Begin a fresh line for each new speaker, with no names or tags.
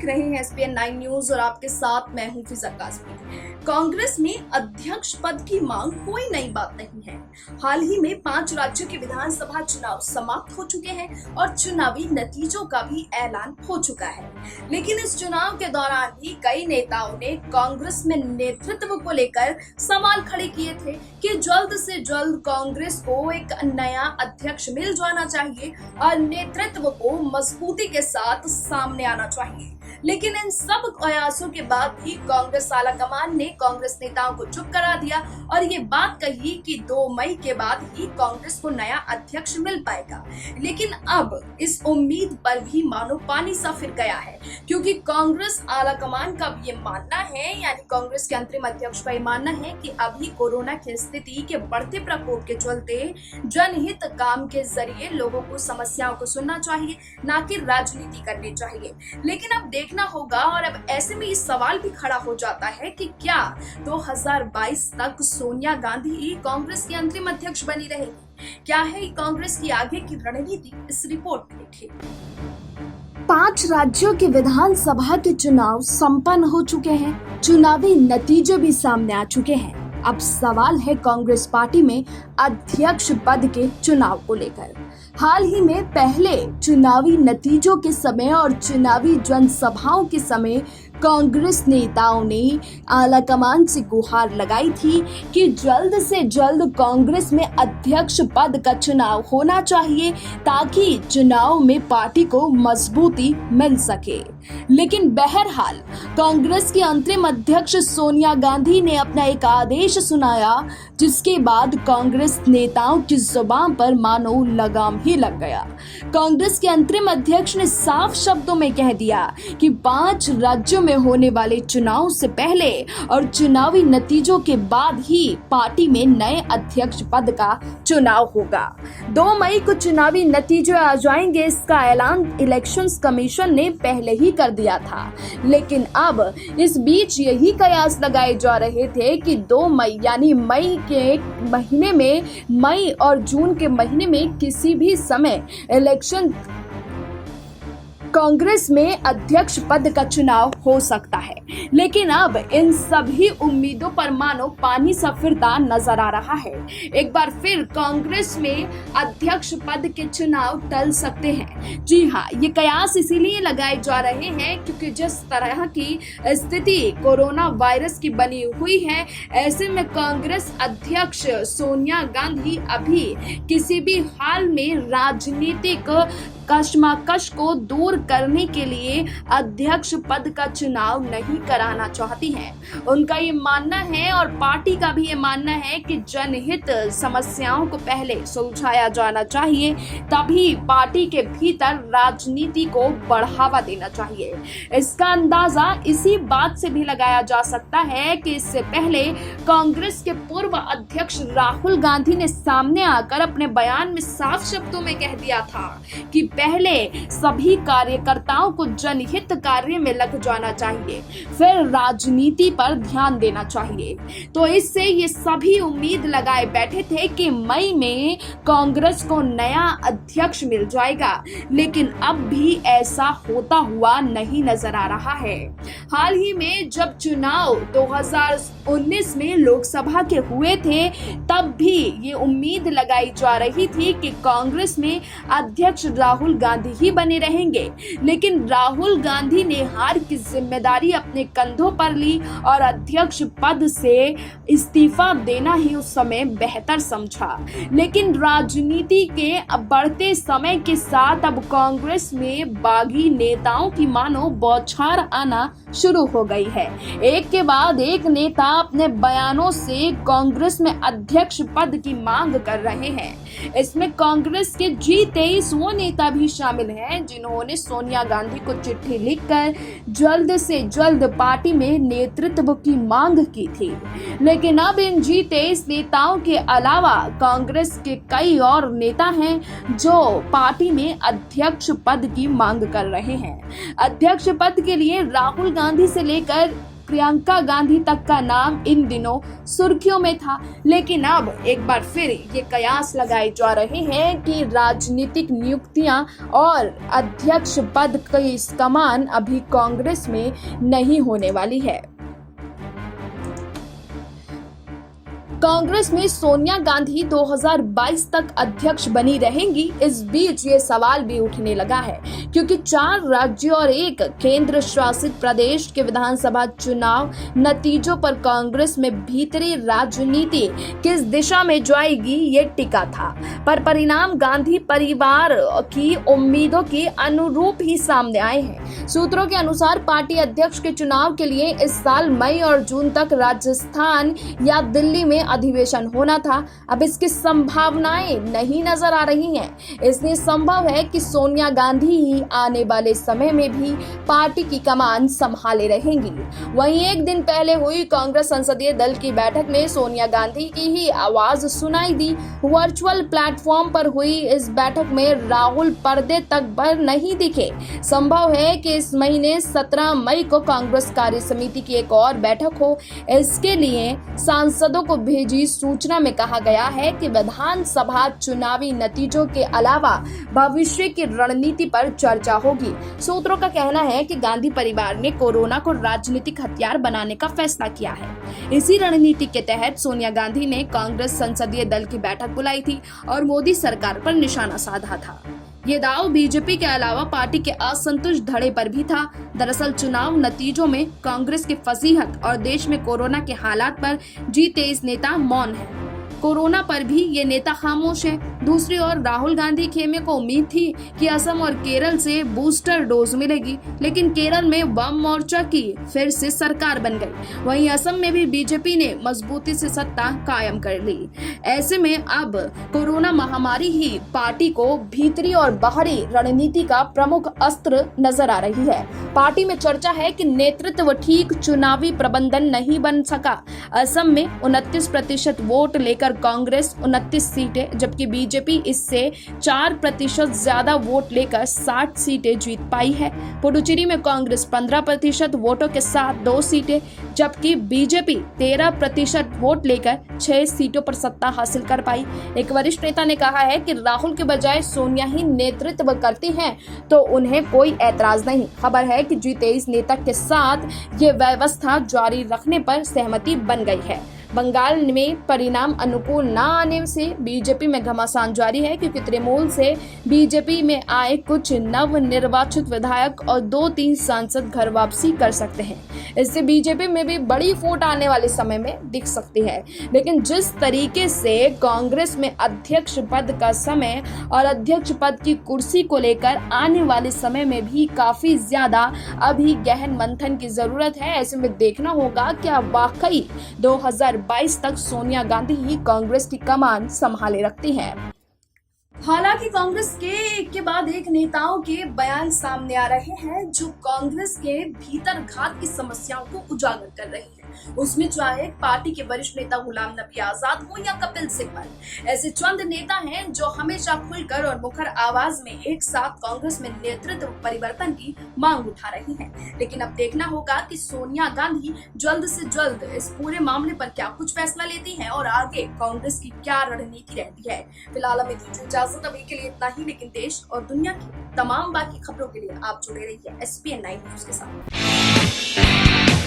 रहे हैं ESPN 9 news और आपके साथ मैं हूं फिजा कासमी। कांग्रेस में अध्यक्ष पद की मांग कोई नई बात नहीं है। हाल ही में 5 राज्यों के विधानसभा चुनाव समाप्त हो चुके हैं और चुनावी नतीजों का भी ऐलान हो चुका है। लेकिन इस चुनाव के दौरान ही कई नेताओं ने कांग्रेस में नेतृत्व को लेकर सवाल खड़े किए थे कि जल्द से जल्द कांग्रेस को एक नया अध्यक्ष मिल जाना चाहिए और नेतृत्व को मजबूती के साथ सामने आना चाहिए। लेकिन इन सब प्रयासों के बाद भी कांग्रेस आलाकमान ने कांग्रेस नेताओं को चुप करा दिया और ये बात कही कि 2 मई के बाद ही कांग्रेस को नया अध्यक्ष मिल पाएगा। लेकिन अब इस उम्मीद पर भी मानो पानी सा फिर गया है, क्योंकि कांग्रेस आलाकमान का ये मानना है, यानी कांग्रेस के अंतरिम अध्यक्ष का ये मानना है कि अभी कोरोना की स्थिति के बढ़ते प्रकोप के चलते जनहित काम के जरिए लोगों को समस्याओं को सुनना चाहिए, ना कि राजनीति करनी चाहिए। लेकिन अब देखना होगा, और अब ऐसे में ये सवाल भी खड़ा हो जाता है कि क्या 2022 तक सोनिया गांधी ही कांग्रेस की अंतरिम अध्यक्ष बनी रहेगी? क्या है कांग्रेस की आगे की रणनीति? इस रिपोर्ट में देखिए।
5 राज्यों के विधानसभा के चुनाव संपन्न हो चुके हैं, चुनावी नतीजे भी सामने आ चुके हैं। अब सवाल है कांग्रेस पार्टी में अध्यक्ष पद के चुनाव को लेकर। हाल ही में पहले चुनावी नतीजों के समय और चुनावी जनसभाओं के समय कांग्रेस नेताओं ने आलाकमान से गुहार लगाई थी कि जल्द से जल्द कांग्रेस में अध्यक्ष पद का चुनाव होना चाहिए, ताकि चुनाव में पार्टी को मजबूती मिल सके। लेकिन बहरहाल कांग्रेस की अंतरिम अध्यक्ष सोनिया गांधी ने अपना एक आदेश सुनाया, जिसके बाद कांग्रेस नेताओं की जुबान पर मानो लगाम ही लग गया। कांग्रेस के अंतरिम अध्यक्ष ने साफ शब्दों में कह दिया कि 5 राज्यों में होने वाले चुनाव से पहले और चुनावी नतीजों के बाद ही पार्टी में नए अध्यक्ष पद का चुनाव होगा। 2 मई को चुनावी नतीजे आ जाएंगे, इसका ऐलान इलेक्शंस कमीशन ने पहले ही कर दिया था। लेकिन अब इस बीच यही कयास लगाए जा रहे थे कि 2 मई यानी मई के महीने में, मई और जून के महीने में किसी भी समय इलेक्शन कांग्रेस में अध्यक्ष पद का चुनाव हो सकता है। लेकिन अब इन सभी उम्मीदों पर मानो पानी सा फिरता नजर आ रहा है। एक बार फिर कांग्रेस में अध्यक्ष पद के चुनाव टल सकते हैं। जी हाँ, ये कयास इसीलिए लगाए जा रहे हैं क्योंकि जिस तरह की स्थिति कोरोना वायरस की बनी हुई है, ऐसे में कांग्रेस अध्यक्ष सोनिया गांधी अभी किसी भी हाल में राजनीतिक कशमकश को दूर करने के लिए अध्यक्ष पद का चुनाव नहीं कराना चाहती हैं। उनका ये मानना है और पार्टी का भी ये मानना है कि जनहित समस्याओं को पहले सुलझाया जाना चाहिए, तभी पार्टी के भीतर राजनीति को बढ़ावा देना चाहिए। इसका अंदाजा इसी बात से भी लगाया जा सकता है कि इससे पहले कांग्रेस के पूर्व अध्यक्ष राहुल गांधी ने सामने आकर अपने बयान में साफ शब्दों में कह दिया था कि पहले सभी कार्यकर्ताओं को जनहित कार्य में लग जाना चाहिए, फिर राजनीति पर ध्यान देना चाहिए। तो इससे ये सभी उम्मीद लगाए बैठे थे कि मई में कांग्रेस को नया अध्यक्ष मिल जाएगा, लेकिन अब भी ऐसा होता हुआ नहीं नजर आ रहा है। हाल ही में जब चुनाव 2019 में लोकसभा के हुए थे, तब भी ये उम्मीद लगाई जा रही थी कि कांग्रेस में अध्यक्ष राहुल गांधी ही बने रहेंगे। लेकिन राहुल गांधी ने हार की जिम्मेदारी अपने कंधों पर ली और अध्यक्ष पद से इस्तीफा देना ही उस समय बेहतर समझा। लेकिन राजनीति के बढ़ते समय के साथ अब कांग्रेस में बागी नेताओं की मानो बौछार आना शुरू हो गई है। एक के बाद एक नेता अपने बयानों से कांग्रेस में अध्यक्ष पद की मांग कर रहे हैं। इसमें कांग्रेस के G23 वो नेता भी शामिल हैं जिन्होंने सोनिया गांधी को चिट्ठी लिखकर जल्द से जल्द पार्टी में नेतृत्व की मांग की थी। लेकिन अब इन G23 नेताओं के अलावा कांग्रेस के कई और नेता हैं जो पार्टी में अध्यक्ष पद की मांग कर रहे हैं। अध्यक्ष पद के लिए राहुल गांधी से लेकर प्रियंका गांधी तक का नाम इन दिनों सुर्खियों में था। लेकिन अब एक बार फिर ये कयास लगाए जा रहे हैं कि राजनीतिक नियुक्तियां और अध्यक्ष पद की कमान अभी कांग्रेस में नहीं होने वाली है। कांग्रेस में सोनिया गांधी 2022 तक अध्यक्ष बनी रहेंगी। इस बीच ये सवाल भी उठने लगा है क्योंकि 4 राज्यों और 1 केंद्र शासित प्रदेश के विधानसभा चुनाव नतीजों पर कांग्रेस में भीतरी राजनीति किस दिशा में जाएगी ये टिका था, पर परिणाम गांधी परिवार की उम्मीदों के अनुरूप ही सामने आए हैं। सूत्रों के अनुसार पार्टी अध्यक्ष के चुनाव के लिए इस साल मई और जून तक राजस्थान या दिल्ली में अधिवेशन होना था। अब इसकी संभावनाएं नहीं नजर आ रही हैं। इसलिए संभव है कि सोनिया गांधी ही आने वाले समय में भी पार्टी की कमान संभाले रहेंगी। वहीं एक दिन पहले हुई कांग्रेस संसदीय दल की बैठक में सोनिया गांधी की ही आवाज सुनाई दी। वर्चुअल प्लेटफॉर्म पर हुई इस बैठक में राहुल पर्दे तक पर नहीं दिखे। संभव है कि इस महीने 17 मई को कांग्रेस कार्य समिति की एक और बैठक हो। इसके लिए सांसदों को भेजी सूचना में कहा गया है कि विधानसभा चुनावी नतीजों के अलावा भविष्य की रणनीति पर चर्चा होगी। सूत्रों का कहना है कि गांधी परिवार ने कोरोना को राजनीतिक हथियार बनाने का फैसला किया है। इसी रणनीति के तहत सोनिया गांधी ने कांग्रेस संसदीय दल की बैठक बुलाई थी और मोदी सरकार पर निशाना साधा था। ये दाव बीजेपी के अलावा पार्टी के असंतुष्ट धड़े पर भी था। दरअसल चुनाव नतीजों में कांग्रेस की फजीहत और देश में कोरोना के हालात पर G23 नेता मौन है। कोरोना पर भी ये नेता खामोश है। दूसरी ओर राहुल गांधी खेमे को उम्मीद थी कि असम और केरल से बूस्टर डोज मिलेगी, लेकिन केरल में वाम मोर्चा की फिर से सरकार बन गई। वहीं असम में भी बीजेपी ने मजबूती से सत्ता कायम कर ली। ऐसे में अब कोरोना महामारी ही पार्टी को भीतरी और बाहरी रणनीति का प्रमुख अस्त्र नजर आ रही है। पार्टी में चर्चा है कि नेतृत्व ठीक चुनावी प्रबंधन नहीं बन सका। असम में 29% वोट लेकर कांग्रेस 29 सीटें, जबकि बीजेपी इससे 4% ज्यादा वोट लेकर 60 सीटें जीत पाई है। पुडुचेरी में कांग्रेस 15% वोटों के साथ 2 सीटें, जबकि बीजेपी 13% वोट लेकर 6 सीटों पर सत्ता हासिल कर पाई। एक वरिष्ठ नेता ने कहा है कि राहुल के बजाय सोनिया ही नेतृत्व करती हैं तो उन्हें कोई ऐतराज नहीं। खबर है कि G23 नेता के साथ ये व्यवस्था जारी रखने पर सहमति बन गई है। बंगाल में परिणाम अनुकूल न आने से बीजेपी में घमासान जारी है, क्योंकि तृणमूल से बीजेपी में आए कुछ नव निर्वाचित विधायक और 2-3 सांसद घर वापसी कर सकते हैं। इससे बीजेपी में भी बड़ी फूट आने वाले समय में दिख सकती है। लेकिन जिस तरीके से कांग्रेस में अध्यक्ष पद का समय और अध्यक्ष पद की कुर्सी को लेकर आने वाले समय में भी काफी ज्यादा अभी गहन मंथन की जरूरत है। ऐसे में देखना होगा क्या वाकई 2022 तक सोनिया गांधी ही कांग्रेस की कमान संभाले रखती हैं।
हालांकि कांग्रेस के एक के बाद एक नेताओं के बयान सामने आ रहे हैं जो कांग्रेस के भीतर घात की समस्याओं को उजागर कर रही है। उसमें चाहे पार्टी के वरिष्ठ नेता गुलाम नबी आजाद हो या कपिल सिब्बल, ऐसे चंद नेता हैं जो हमेशा खुलकर और मुखर आवाज में एक साथ कांग्रेस में नेतृत्व परिवर्तन की मांग उठा रही हैं। लेकिन अब देखना होगा कि सोनिया गांधी जल्द से जल्द इस पूरे मामले पर क्या कुछ फैसला लेती हैं और आगे कांग्रेस की क्या रणनीति रहती है। फिलहाल हमें दीजिए इजाजत, अभी के लिए इतना ही। लेकिन देश और दुनिया की तमाम बाकी खबरों के लिए आप जुड़े रहिए SPN 9 न्यूज के साथ।